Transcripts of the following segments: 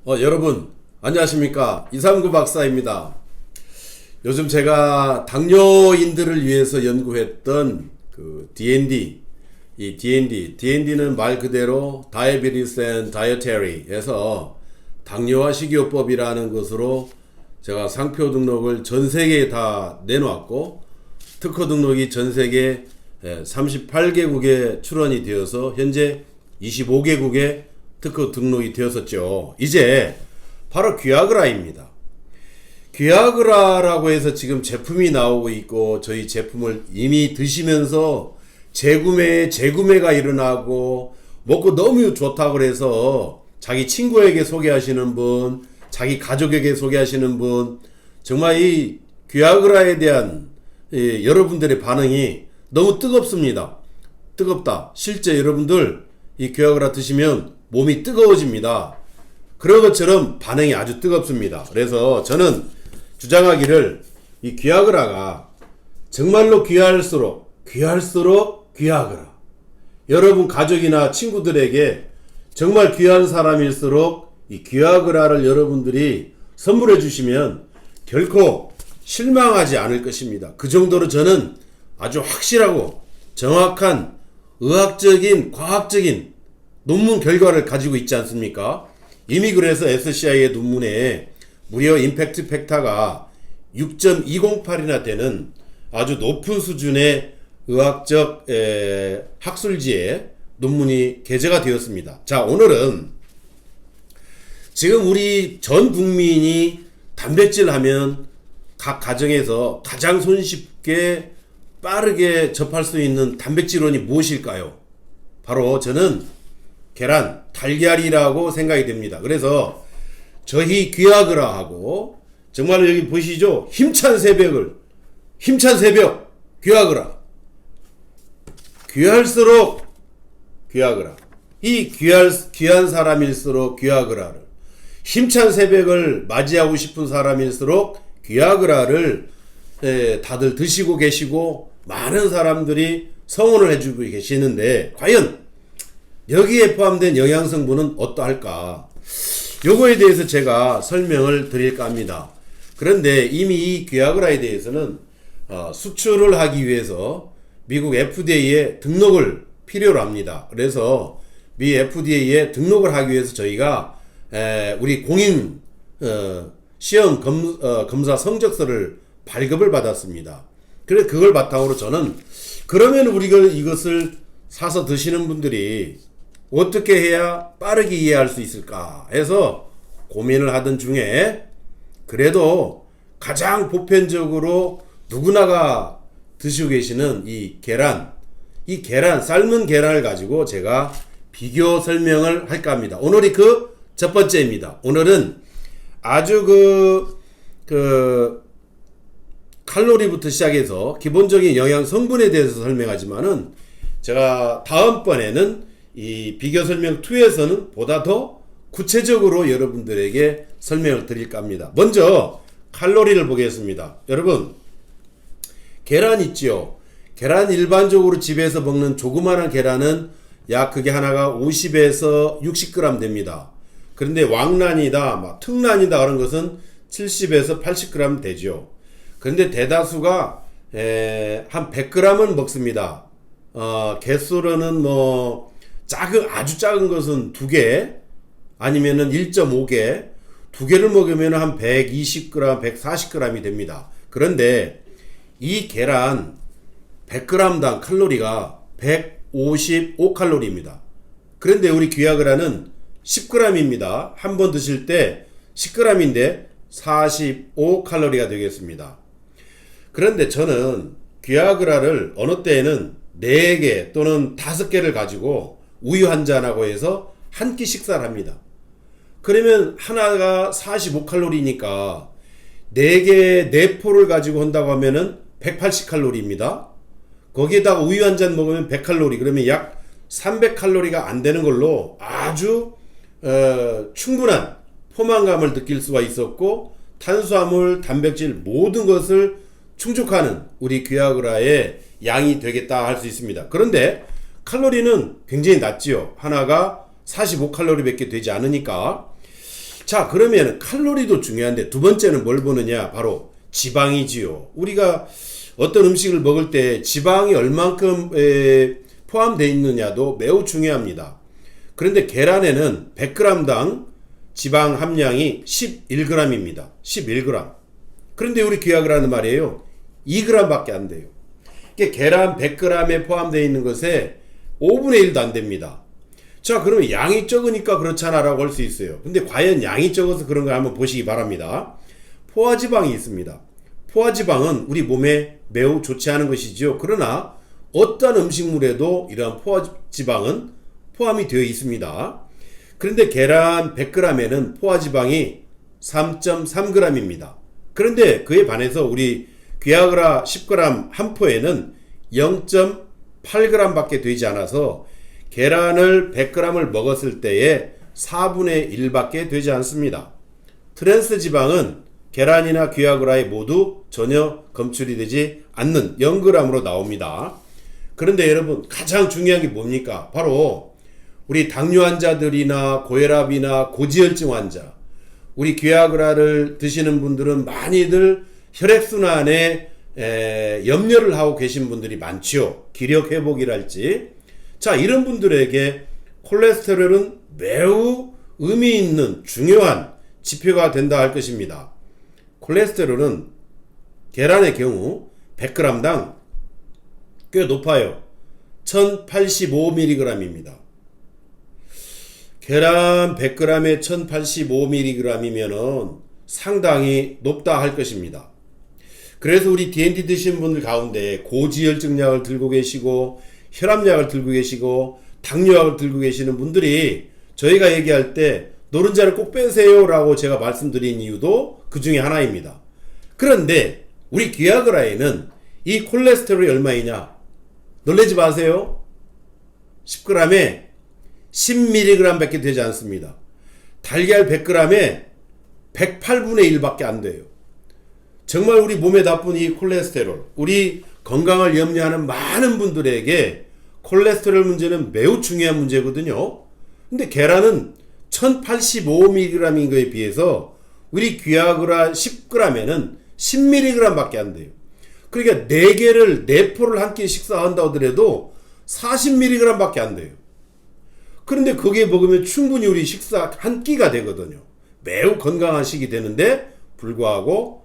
여러분 안녕하십니까, 이삼구 박사입니다. 요즘 제가 당뇨인들을 위해서 연구했던 그 D&D, 이 D&D는 말 그대로 Diabetes and Dietary에서 당뇨와 식이요법이라는 것으로 제가 상표 등록을 전 세계에 다 내놓았고, 특허 등록이 전 세계 38개국에 출원이 되어서 현재 25개국에 특허 등록이 되었었죠. 이제 바로 귀아그라입니다. 귀아그라라고 해서 지금 제품이 나오고 있고, 저희 제품을 이미 드시면서 재구매가 일어나고, 먹고 너무 좋다고 그래서 자기 친구에게 소개하시는 분, 자기 가족에게 소개하시는 분, 정말 이 귀아그라에 대한 여러분들의 반응이 너무 뜨겁습니다. 뜨겁다. 실제 여러분들 이 귀아그라 드시면 몸이 뜨거워집니다. 그런 것처럼 반응이 아주 뜨겁습니다. 그래서 저는 주장하기를, 이 귀아그라가 정말로 귀할수록 귀아그라, 여러분 가족이나 친구들에게 정말 귀한 사람일수록 이 귀아그라를 여러분들이 선물해 주시면 결코 실망하지 않을 것입니다. 그 정도로 저는 아주 확실하고 정확한 의학적인, 과학적인 논문 결과를 가지고 있지 않습니까? 이미 그래서 SCI의 논문에 무려 임팩트 팩터가 6.208이나 되는 아주 높은 수준의 의학적 학술지에 논문이 게재가 되었습니다. 자, 오늘은 지금 우리 전 국민이 단백질 하면 각 가정에서 가장 손쉽게 빠르게 접할 수 있는 단백질원이 무엇일까요? 바로 저는 계란, 달걀이라고 생각이 됩니다. 그래서 저희 귀아그라하고 정말 여기 보시죠? 힘찬 새벽, 귀아그라. 귀할수록 귀아그라. 이 귀한 사람일수록 귀아그라를, 힘찬 새벽을 맞이하고 싶은 사람일수록 귀아그라를 다들 드시고 계시고, 많은 사람들이 성원을 해주고 계시는데, 과연 여기에 포함된 영양성분은 어떠할까? 요거에 대해서 제가 설명을 드릴까 합니다. 그런데 이미 이 귀아그라에 대해서는 수출을 하기 위해서 미국 FDA에 등록을 필요로 합니다. 그래서 미 FDA에 등록을 하기 위해서 저희가 우리 공인 시험 검사 성적서를 발급을 받았습니다. 그래서 그걸 바탕으로 저는, 그러면 우리가 이것을 사서 드시는 분들이 어떻게 해야 빠르게 이해할 수 있을까 해서 고민을 하던 중에, 그래도 가장 보편적으로 누구나가 드시고 계시는 이 계란, 삶은 계란을 가지고 제가 비교 설명을 할까 합니다. 오늘이 그 첫 번째입니다. 오늘은 아주 칼로리부터 시작해서 기본적인 영양 성분에 대해서 설명하지만은, 제가 다음번에는 이 비교 설명 2에서는 보다 더 구체적으로 여러분들에게 설명을 드릴까 합니다. 먼저 칼로리를 보겠습니다. 여러분, 계란 있지요? 계란 일반적으로 집에서 먹는 조그마한 계란은 약 그게 하나가 50에서 60g 됩니다. 그런데 왕란이다, 특란이다 그런 것은 70에서 80g 되죠. 그런데 대다수가 한 100g은 먹습니다. 개수로는 아주 작은 것은 2개, 아니면은 1.5개, 2개를 먹으면 한 120g, 140g이 됩니다. 그런데 이 계란 100g당 칼로리가 155칼로리입니다. 그런데 우리 귀아그라는 10g입니다. 한 번 드실 때 10g인데 45칼로리가 되겠습니다. 그런데 저는 귀아그라를 어느 때에는 4개 또는 5개를 가지고 우유 한 잔하고 해서 한 끼 식사를 합니다. 그러면 하나가 45칼로리니까 4개, 4포를 가지고 한다고 하면은 180칼로리입니다. 거기에다가 우유 한 잔 먹으면 100칼로리, 그러면 약 300칼로리가 안 되는 걸로 아주 충분한 포만감을 느낄 수가 있었고, 탄수화물, 단백질 모든 것을 충족하는 우리 귀아그라의 양이 되겠다 할 수 있습니다. 그런데 칼로리는 굉장히 낮지요. 하나가 45칼로리밖에 되지 않으니까. 자, 그러면 칼로리도 중요한데 두 번째는 뭘 보느냐? 바로 지방이지요. 우리가 어떤 음식을 먹을 때 지방이 얼만큼 포함되어 있느냐도 매우 중요합니다. 그런데 계란에는 100g당 지방 함량이 11g입니다. 11g. 그런데 우리 귀하그라는 말이에요. 2g밖에 안 돼요. 계란 100g에 포함되어 있는 것에 5분의 1도 안 됩니다. 자, 그러면 양이 적으니까 그렇잖아 라고 할 수 있어요. 근데 과연 양이 적어서 그런 걸 한번 보시기 바랍니다. 포화지방이 있습니다. 포화지방은 우리 몸에 매우 좋지 않은 것이죠. 그러나 어떠한 음식물에도 이러한 포화지방은 포함이 되어 있습니다. 그런데 계란 100g에는 포화지방이 3.3g입니다. 그런데 그에 반해서 우리 귀하그라 10g 한 포에는 0.8g 밖에 되지 않아서 계란을 100g을 먹었을 때에 4분의 1밖에 되지 않습니다. 트랜스 지방은 계란이나 귀하그라에 모두 전혀 검출이 되지 않는 0g으로 나옵니다. 그런데 여러분, 가장 중요한 게 뭡니까? 바로 우리 당뇨 환자들이나 고혈압이나 고지혈증 환자, 우리 귀하그라를 드시는 분들은 많이들 혈액순환에 염려를 하고 계신 분들이 많지요. 기력 회복이랄지. 자, 이런 분들에게 콜레스테롤은 매우 의미 있는 중요한 지표가 된다 할 것입니다. 콜레스테롤은 계란의 경우 100g당 꽤 높아요. 1085mg입니다. 계란 100g에 1085mg이면 상당히 높다 할 것입니다. 그래서 우리 D&D 드시는 분들 가운데 고지혈증 약을 들고 계시고 혈압약을 들고 계시고 당뇨약을 들고 계시는 분들이 저희가 얘기할 때 노른자를 꼭 빼세요 라고 제가 말씀드린 이유도 그 중에 하나입니다. 그런데 우리 귀하그라에는 이 콜레스테롤이 얼마이냐? 놀라지 마세요. 10g에 10mg 밖에 되지 않습니다. 달걀 100g에 108분의 1밖에 안 돼요. 정말 우리 몸에 나쁜 이 콜레스테롤, 우리 건강을 염려하는 많은 분들에게 콜레스테롤 문제는 매우 중요한 문제거든요. 근데 계란은 1085mg인 것에 비해서 우리 귀하그라 10g에는 10mg 밖에 안 돼요. 그러니까 4개를 4포를 한 끼 식사한다 하더라도 40mg 밖에 안 돼요. 그런데 거기에 먹으면 충분히 우리 식사 한 끼가 되거든요. 매우 건강한 식이 되는데 불구하고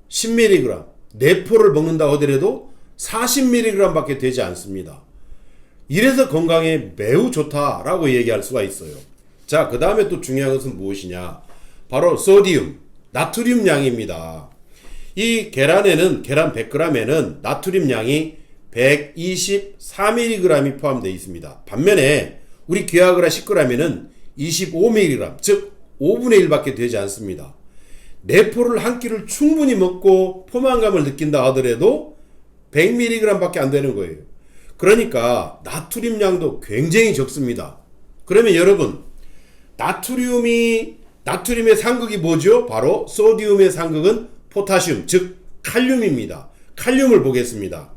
10mg, 4포를 먹는다 하더라도 40mg 밖에 되지 않습니다. 이래서 건강에 매우 좋다라고 얘기할 수가 있어요. 자, 그 다음에 또 중요한 것은 무엇이냐? 바로 소디움, 나트륨 양입니다. 이 계란에는, 계란 100g에는 나트륨 양이 124mg이 포함되어 있습니다. 반면에 우리 귀하그라 10g에는 25mg, 즉 5분의 1밖에 되지 않습니다. 내포를 한 끼를 충분히 먹고 포만감을 느낀다 하더라도 100mg 밖에 안 되는 거예요. 그러니까 나트륨 양도 굉장히 적습니다. 그러면 여러분, 나트륨의 상극이 뭐죠? 바로 소디움의 상극은 포타슘, 즉 칼륨입니다. 칼륨을 보겠습니다.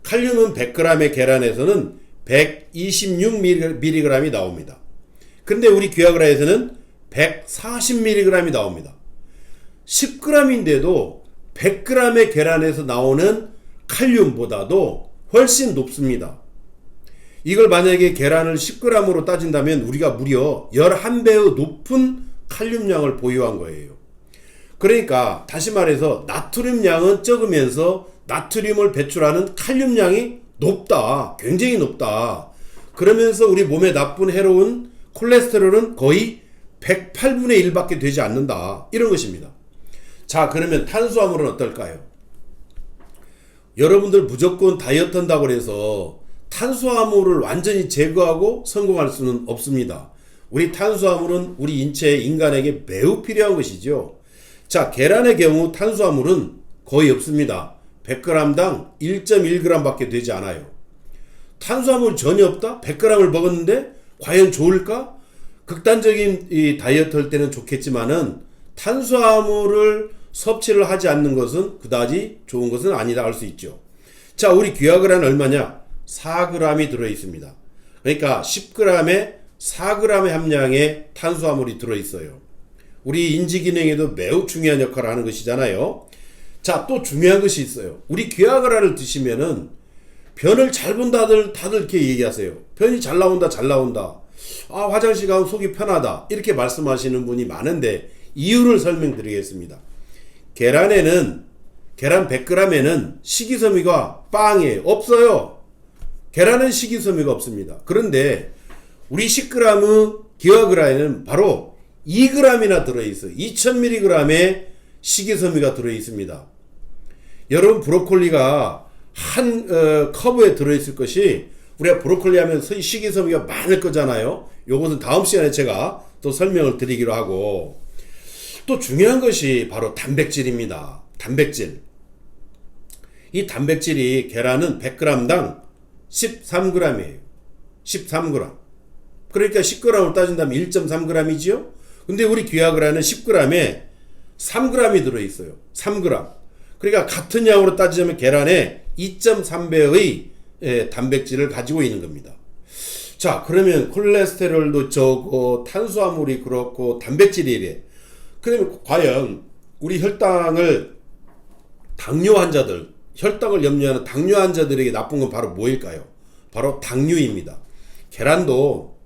칼륨은 100g의 계란에서는 126mg이 나옵니다. 근데 우리 귀하그라에서는 140mg이 나옵니다. 10g인데도 100g의 계란에서 나오는 칼륨보다도 훨씬 높습니다. 이걸 만약에 계란을 10g으로 따진다면 우리가 무려 11배의 높은 칼륨량을 보유한 거예요. 그러니까 다시 말해서 나트륨 양은 적으면서 나트륨을 배출하는 칼륨량이 높다. 굉장히 높다. 그러면서 우리 몸에 나쁜 해로운 콜레스테롤은 거의 108분의 1밖에 되지 않는다. 이런 것입니다. 자, 그러면 탄수화물은 어떨까요? 여러분들 무조건 다이어트 한다고 해서 탄수화물을 완전히 제거하고 성공할 수는 없습니다. 우리 탄수화물은 우리 인간에게 매우 필요한 것이죠. 자, 계란의 경우 탄수화물은 거의 없습니다. 100g당 1.1g 밖에 되지 않아요. 탄수화물 전혀 없다? 100g을 먹었는데 과연 좋을까? 극단적인 이 다이어트 할 때는 좋겠지만은 탄수화물을 섭취를 하지 않는 것은 그다지 좋은 것은 아니다 할 수 있죠. 자, 우리 귀하그라는 얼마냐? 4g이 들어있습니다. 그러니까 10g에 4g의 함량의 탄수화물이 들어있어요. 우리 인지 기능에도 매우 중요한 역할을 하는 것이잖아요. 자, 또 중요한 것이 있어요. 우리 귀하그라를 드시면은 변을 잘 본다들 다들 이렇게 얘기하세요. 변이 잘 나온다, 잘 나온다. 아, 화장실 가면 속이 편하다. 이렇게 말씀하시는 분이 많은데 이유를 설명드리겠습니다. 계란 100g에는 식이섬유가 빵이에요. 없어요. 계란은 식이섬유가 없습니다. 그런데 우리 10g의 귀하그라에는 바로 2g이나 들어있어요. 2000mg의 식이섬유가 들어있습니다. 여러분, 브로콜리가 한 컵에 들어있을 것이, 우리가 브로콜리 하면 식이섬유가 많을 거잖아요. 요것은 다음 시간에 제가 또 설명을 드리기로 하고, 또 중요한 것이 바로 단백질입니다. 단백질. 이 단백질이 계란은 100g당 13g이에요. 13g. 그러니까 10g을 따진다면 1.3g이지요. 근데 우리 귀하그라는 10g에 3g이 들어있어요. 3g. 그러니까 같은 양으로 따지자면 계란에 2.3배의 단백질을 가지고 있는 겁니다. 자, 그러면 콜레스테롤도 적고 탄수화물이 그렇고 단백질이 이래. 그러면 과연 우리 혈당을 염려하는 당뇨 환자들에게 나쁜 건 바로 뭐일까요? 바로 당류입니다. 계란도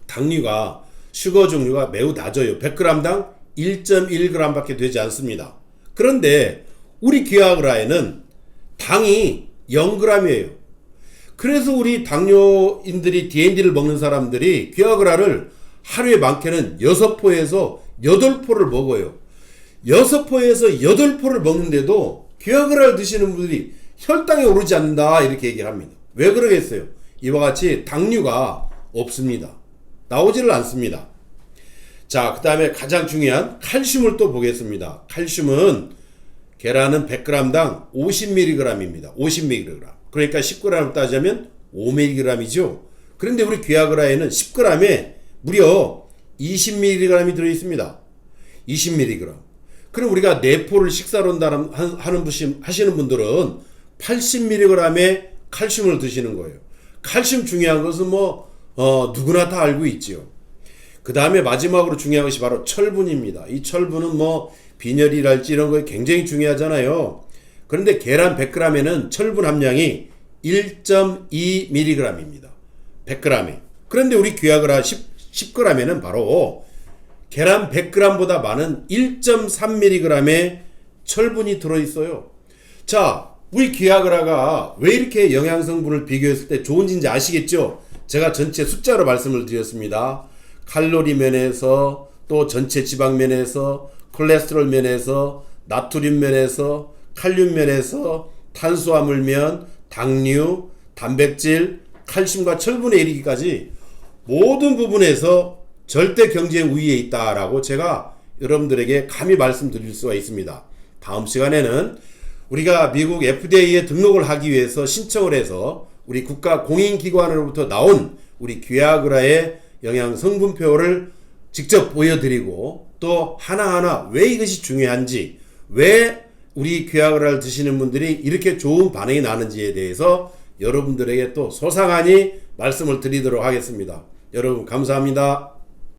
당류가 슈거 종류가 매우 낮아요. 100g당 1.1g 밖에 되지 않습니다. 그런데 우리 귀하그라에는 당이 0g이에요. 그래서 우리 당뇨인들이 DND를 먹는 사람들이 귀하그라를 하루에 많게는 6포에서 8포를 먹어요. 6포에서 8포를 먹는데도 귀하그라를 드시는 분들이 혈당이 오르지 않는다 이렇게 얘기를 합니다. 왜 그러겠어요? 이와 같이 당류가 없습니다. 나오지를 않습니다. 자, 그 다음에 가장 중요한 칼슘을 또 보겠습니다. 칼슘은 계란은 100g당 50mg입니다. 50mg. 그러니까 10g을 따지자면 5mg이죠. 그런데 우리 귀하그라에는 10g에 무려 20mg이 들어있습니다. 20mg. 그럼 우리가 4포를 식사로 하시는 분들은 80mg의 칼슘을 드시는 거예요. 칼슘 중요한 것은 누구나 다 알고 있지요. 그 다음에 마지막으로 중요한 것이 바로 철분입니다. 이 철분은 빈혈이랄지 이런 거 굉장히 중요하잖아요. 그런데 계란 100g에는 철분 함량이 1.2mg입니다. 100g에. 그런데 우리 귀하그라 10g에는 바로 계란 100g보다 많은 1.3mg의 철분이 들어있어요. 자, 우리 귀하그라가 왜 이렇게 영양성분을 비교했을 때 좋은지 아시겠죠? 제가 전체 숫자로 말씀을 드렸습니다. 칼로리 면에서, 또 전체 지방 면에서, 콜레스테롤 면에서, 나트륨 면에서, 칼륨 면에서, 탄수화물 면, 당류, 단백질, 칼슘과 철분에 이르기까지 모든 부분에서 절대 경제 우위에 있다라고 제가 여러분들에게 감히 말씀드릴 수가 있습니다. 다음 시간에는 우리가 미국 FDA에 등록을 하기 위해서 신청을 해서 우리 국가 공인기관으로부터 나온 우리 귀하그라의 영양 성분표를 직접 보여드리고, 또 하나하나 왜 이것이 중요한지, 왜 우리 귀하그라를 드시는 분들이 이렇게 좋은 반응이 나는지에 대해서 여러분들에게 또 소상하니 말씀을 드리도록 하겠습니다. 여러분 감사합니다.